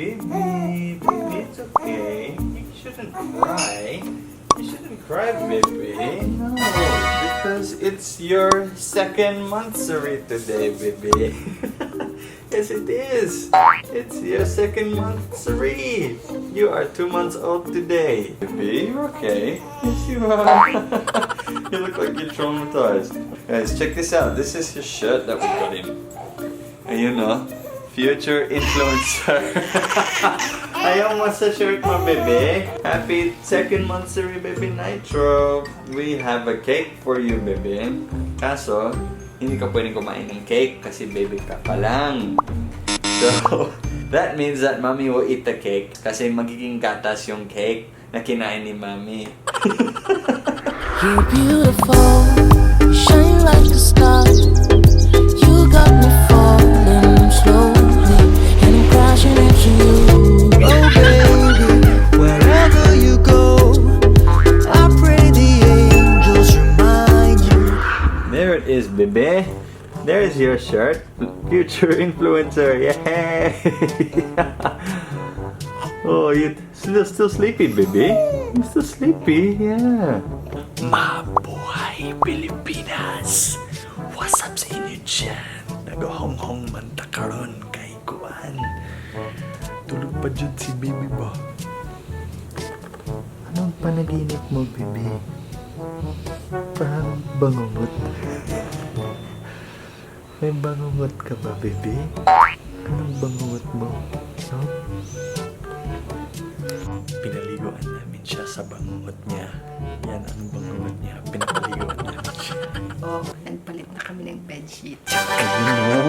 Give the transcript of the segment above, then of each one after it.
Baby, it's okay. You shouldn't cry. You shouldn't cry, baby. No, because it's your second monthsary today, baby. Yes, it is. It's your second monthsary. You are 2 months old today. Baby, you're okay. Yes, you are. You look like you're traumatized. Guys, check this out. This is his shirt that we got him. And you know, future influencer. Ayaw mo sa shirt mo, baby. Happy second monthsary, baby Nitro. We have a cake for you, baby. Kaso, hindi ka pwedeng kumain ng cake kasi baby ka pa lang. So, that means that mommy will eat the cake kasi magiging gatas yung cake na kinain ni mommy. You're beautiful, shine like a star. You got me falling slowly, and I'm crashing into you. Oh baby, wherever you go, I pray the angels remind you. There it is, baby. There's your shirt. Future influencer. Yay! Oh, you still sleepy, baby? You still sleepy? Yeah. Mabuhay Pilipinas! What's up sa inyo dyan? Nag-hong-hong man ta karon kay Kuan. Tulog pa dyan si baby ba? Anong panaginip mo, baby? Parang bangungot. May bangungot ka ba, baby? Anong bangungot mo? No? Pinaliguan namin siya sa bangungot niya. Yan ang bangungot niya. Pinaliguan namin siya. Oh, nagpalit na kami ng bedsheet. Ayun, no?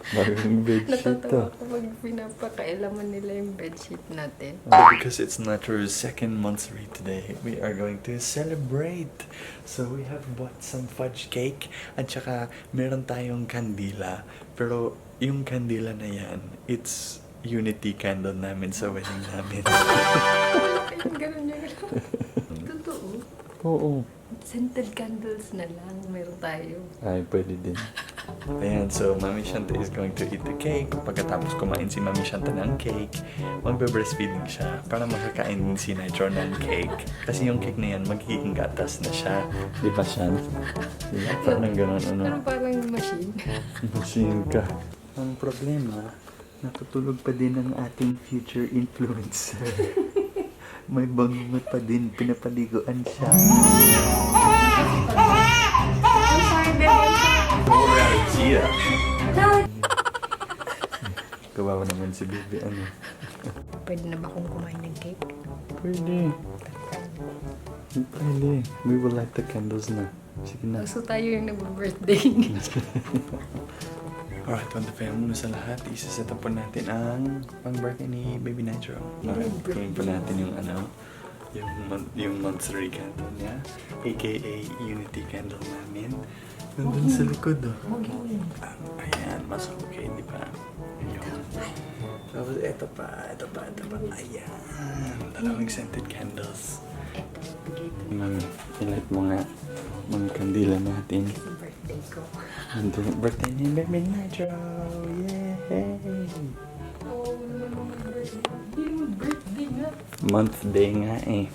Bagong bedsheet to. Natatawa ko pag pinapakailaman nila yung bedsheet natin. But because it's Nitro's second monthsary today, we are going to celebrate. So we have bought some fudge cake at saka meron tayong kandila. Pero yung kandila na yan, it's unity candle namin sa wedding namin. Ganun yung totoo. Oo. Scented candles na lang meron tayo. Ay, pwede din. Ayan, so Mami Shanta is going to eat the cake. Pagkatapos kumain si Mami Shanta ng cake, magbe-breastfeeding siya para makakain din si Nitro ng cake. Kasi yung cake na yan, magiging gatas na siya. Di ba, Shan? Di ba? Parang gano'n, ano? Parang machine. Machine ka. Ang problema, natutulog pa din ang ating future influencer. May bangungot pa din, pinapaliguan siya. Kawawa naman si baby, ano? Pwede na ba akong kumain ng cake? Pwede. Pwede. We will light the candles na. Sige na. So tayo yung nag-birthday. Alright, on the family sa lahat, isa-set up po natin ang pang-birthday ni Baby Nitro. Alright, gawin po natin yung ano, yung monthsary candle niya, aka unity candle namin. Nandun sa likod, oh. Ayan, mas okay, di ba? Ayun. Tapos, eto pa. Ayan, dalawang scented candles. Mami, ilight mo nga mga kandila natin. Sa birthday ko. Nandun yung birthday ni Baby Nitro! Yay! Oh, yung birthday nga. Month day nga eh.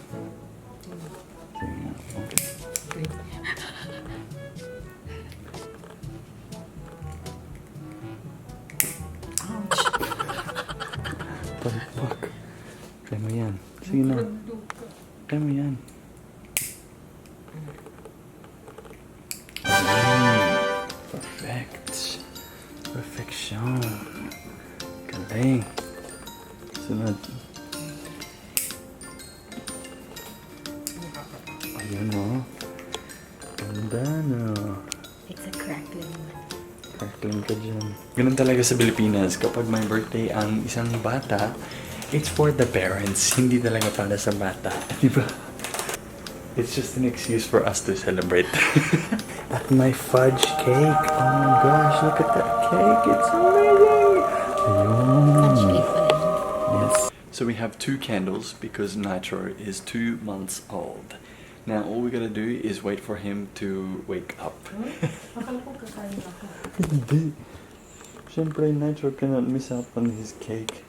Sige nga, okay. Palpak. Kaya mo yan. Sige na. Kaya mo yan. Perfect. Perfection. Galing. Sunod. Ayun o. Ganda no. It's a crackling one. Crackling ka dyan. Ganun talaga sa Pilipinas, kapag may birthday ang isang bata, it's for the parents, hindi talaga para sa bata. Di ba? It's just an excuse for us to celebrate. At my fudge cake. Oh my gosh, look at that cake. It's amazing. Fudge cake pala yun. Yes. So we have 2 candles because Nitro is 2 months old. Now all we gotta do is wait for him to wake up. Akala ko kakain ako. Hindi. Siyempre, Nitro cannot miss out on his cake.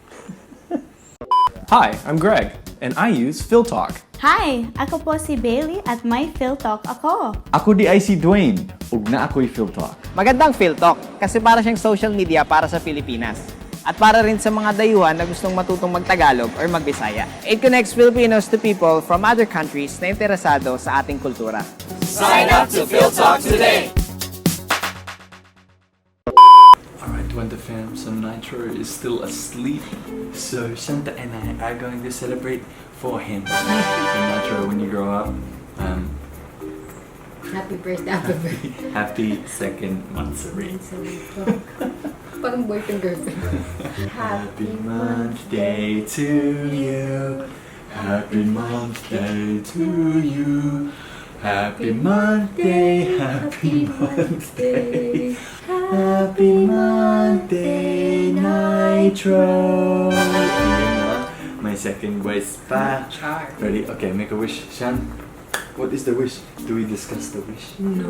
Hi, I'm Greg, and I use PhilTalk. Hi! Ako po si Bailey at may PhilTalk ako. Ako di ay si Dwaine, ug na ako'y PhilTalk. Magandang PhilTalk kasi para siyang social media para sa Pilipinas. At para rin sa mga dayuhan na gustong matutong mag-Tagalog or mag-Bisaya. It connects Filipinos to people from other countries na interesado sa ating kultura. Sign up to PhilTalk today! Alright, when the fam, so Nitro is still asleep. So Shanta and I are going to celebrate for him. So Nitro, when you grow up, Happy birthday, happy birthday. happy second monthsary. Parang boyfriend, girlfriend. Happy month day to you. Happy month day to you. Happy month day, happy month day. Happy month day, Nitro. My second voice pa. Ready? Okay, make a wish. Shan, what is the wish? Do we discuss the wish? No.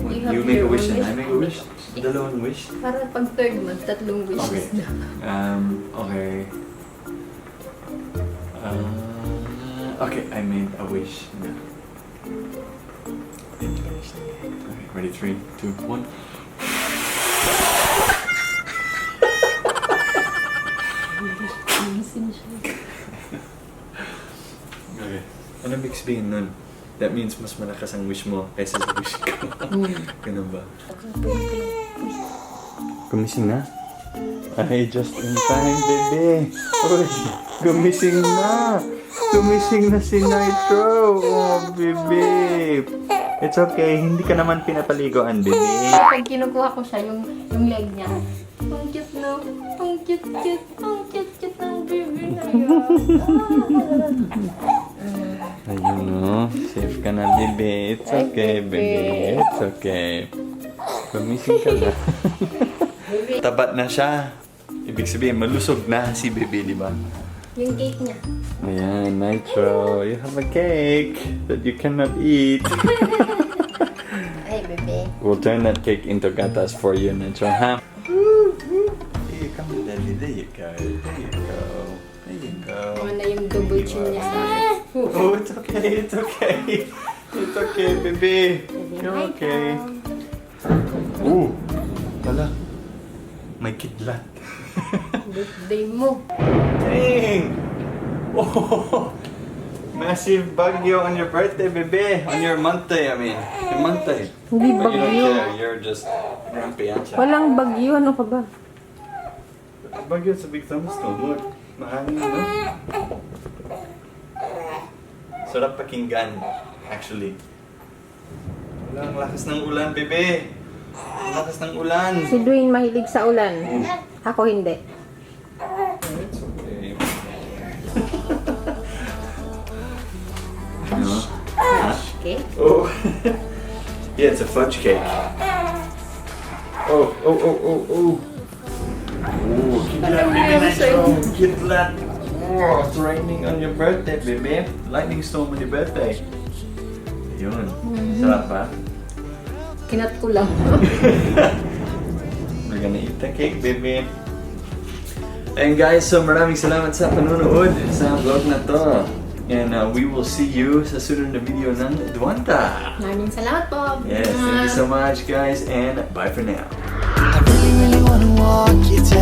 What, You have you make a your wish own and I wish. make a wish? Dalawang wish? Para pag third month, 3 wishes Okay. na. Okay. Okay, I made a wish. No. Okay, ready? 3, 2, 1. Gising siya. Okay. Ano ibig sabihin nun? That means mas malakas ang wish mo kaysa sa wish ko. Ganun ba? Gumising na? Ay, just in time, bebe. Uy, gumising na. Gumising na si Nitro. Oh, bebe. It's okay. Hindi ka naman pinapaligoan, bebe. Pag kinukuha ko siya, yung leg niya. Ang cute no? Ang cute. Ang cute ng baby na yun. Ayun, no. Safe ka na, bebe. It's okay, bebe. It's okay. Gumising ka na. Tabat na siya. Ibig sabihin, malusog na si bebe, di ba? Yung cake niya. Ayan, Nitro. You have a cake that you cannot eat. Ay, bebe. We'll turn that cake into gatas for you, Nitro, huh? Here, come on, Daddy. There you go. There you go. There you go. Ano yung double chin niya sa akin. Oh, it's okay. It's okay. It's okay, baby. You're okay. Ooh. Wala. May kidlat. Birthday mo. Dang! Oh, massive bagyo on your birthday, bebe. On your monthday, I mean. Your monthday. Hindi But you don't bagyo. care. You're just grumpy, aren't you? Walang bagyo. Ano ka ba? Bagyo sa big thunderstorm. Look. Mahangin, no? Sarap pakinggan, actually. Wala, ang lakas ng ulan, bebe. Ang lakas ng ulan. Si Dwaine mahilig sa ulan. Ako hindi. It's okay. No? Okay? Oh. Yeah, it's a fudge cake. Oh. Oh, kidlat, baby Nitro. Kidlat. Oh, it's raining on your birthday, baby. Lightning storm on your birthday. Ayun. Sarap ba? Kinat ko lang. We're gonna eat the cake, baby. And guys, so maraming salamat sa panonood sa vlog na to. And we will see you sa sunod na video ng Dwanta. Maraming salamat po. Yes, thank you so much, guys, and bye for now. I really wanna walk you to